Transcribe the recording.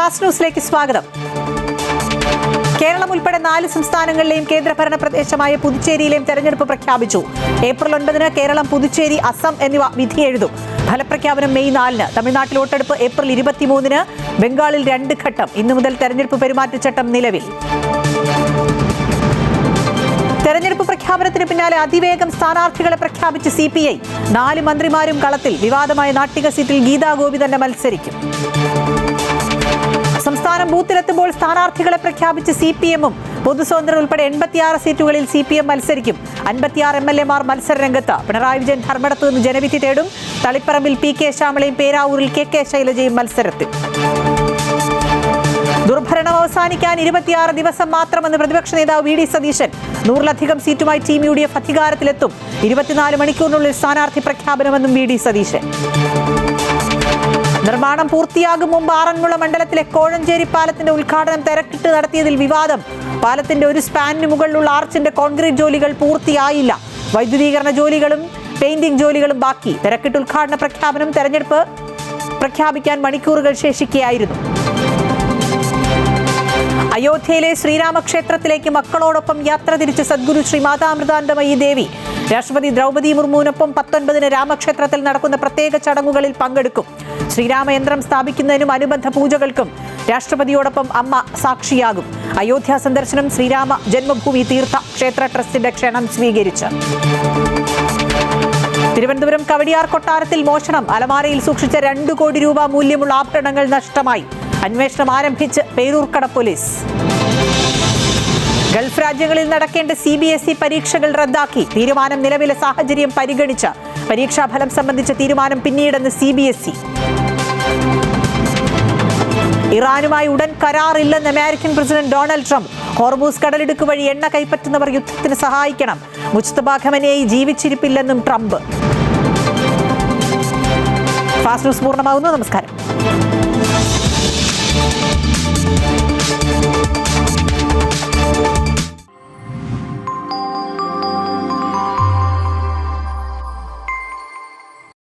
Fast ന്യൂസിലേക്ക് സ്വാഗതം. കേരളം ഉൾപ്പെടെ 4 സംസ്ഥാനങ്ങളിലെയും കേന്ദ്രഭരണ പ്രദേശമായ പുതുച്ചേരിയിലെയും തെരഞ്ഞെടുപ്പ് പ്രഖ്യാപിച്ചു. ഏപ്രിൽ 9 കേരളം, പുതുച്ചേരി, അസം എന്നിവ വിധി എഴുതും. ഫലപ്രഖ്യാപനം മെയ് 4. തമിഴ്നാട്ടിൽ വോട്ടെടുപ്പ് ഏപ്രിൽ 23. ബംഗാളിൽ 2 ഘട്ടം. ഇന്നു മുതൽ തെരഞ്ഞെടുപ്പ് പെരുമാറ്റച്ചട്ടം നിലവിൽ. തെരഞ്ഞെടുപ്പ് പ്രഖ്യാപനത്തിന് പിന്നാലെ അതിവേഗം സ്ഥാനാർത്ഥികളെ പ്രഖ്യാപിച്ച് CPI. 4 മന്ത്രിമാരും കളത്തിൽ. വിവാദമായ നാട്ടിക സീറ്റിൽ ഗീതാ ഗോപി തന്നെ മത്സരിക്കും. സംസ്ഥാനം ബൂത്തിലെത്തുമ്പോൾ സ്ഥാനാർത്ഥികളെ പ്രഖ്യാപിച്ച് CPM-ഉം. പൊതുസ്വതന്ത്രർ ഉൾപ്പെടെ 86 സീറ്റുകളിൽ CPM മത്സരിക്കും. 56 MLA-മാർ മത്സരരംഗത്ത്. പിണറായി വിജയൻ ധർമ്മടത്ത് നിന്ന് ജനവിധി തേടും. തളിപ്പറമ്പിൽ PK ശ്യാമളയും പേരാവൂരിൽ KK ശൈലജയും മത്സരത്തിൽ. ദുർഭരണം അവസാനിക്കാൻ 26 ദിവസം മാത്രമെന്ന് പ്രതിപക്ഷ നേതാവ് VD സതീശൻ. 100-ലധികം സീറ്റുമായി ടീം UDF അധികാരത്തിലെത്തും. 24 മണിക്കൂറിനുള്ളിൽ സ്ഥാനാർത്ഥി പ്രഖ്യാപനമെന്നും VD സതീശൻ. നിർമ്മാണം പൂർത്തിയാകും മുമ്പ് ആറന്മുള മണ്ഡലത്തിലെ കോഴഞ്ചേരി പാലത്തിന്റെ ഉദ്ഘാടനം തിരക്കിട്ട് നടത്തിയതിൽ വിവാദം. പാലത്തിന്റെ ഒരു സ്പാനിന് മുകളിലുള്ള ആർച്ചിന്റെ കോൺക്രീറ്റ് ജോലികൾ പൂർത്തിയായില്ല. വൈദ്യുതീകരണ ജോലികളും പെയിന്റിംഗ് ജോലികളും ബാക്കി. തിരക്കിട്ട് ഉദ്ഘാടന പ്രഖ്യാപനം തെരഞ്ഞെടുപ്പ് പ്രഖ്യാപിക്കാൻ മണിക്കൂറുകൾ ശേഷിക്കുകയായിരുന്നു. അയോധ്യയിലെ ശ്രീരാമക്ഷേത്രത്തിലേക്ക് മക്കളോടൊപ്പം യാത്ര തിരിച്ച് സദ്ഗുരു ശ്രീ മാതാമൃതാനന്ദമയി ദേവി. രാഷ്ട്രപതി ദ്രൗപദി മുർമുവിനൊപ്പം 19 രാമക്ഷേത്രത്തിൽ നടക്കുന്ന പ്രത്യേക ചടങ്ങുകളിൽ പങ്കെടുക്കും. ശ്രീരാമയന്ത്രം സ്ഥാപിക്കുന്നതിനും അനുബന്ധ പൂജകൾക്കും രാഷ്ട്രപതിയോടൊപ്പം അമ്മ സാക്ഷിയാകും. അയോധ്യ സന്ദർശനം ശ്രീരാമ ജന്മഭൂമി തീർത്ഥ ക്ഷേത്ര ട്രസ്റ്റിന്റെ ക്ഷണം സ്വീകരിച്ച്. തിരുവനന്തപുരം കവടിയാർ കൊട്ടാരത്തിൽ മോഷണം. അലമാരയിൽ സൂക്ഷിച്ച 2 കോടി രൂപ മൂല്യമുള്ള ആഭരണങ്ങൾ നഷ്ടമായി. അന്വേഷണം ആരംഭിച്ച് പേരൂർക്കട പോലീസ്. ഗൾഫ് രാജ്യങ്ങളിൽ നടക്കേണ്ട CBSE പരീക്ഷകൾ റദ്ദാക്കി. തീരുമാനം നിലവിലെ സാഹചര്യം പരിഗണിച്ച്. പരീക്ഷാഫലം സംബന്ധിച്ച തീരുമാനം പിന്നീടെന്ന് CBSE. ഇറാനുമായി ഉടൻ കരാറില്ലെന്ന് American president Donald Trump. Hormuz കടലിടുക്ക് വഴി എണ്ണ കൈപ്പറ്റുന്നവർ യുദ്ധത്തിന് സഹായിക്കണം. മുജ്തബ ഖമനേയി ജീവിച്ചിരിപ്പില്ലെന്നും ട്രംപ്. ഫാസ്റ്റ് ന്യൂസ് പൂർണ്ണമാകുന്നു. നമസ്കാരം.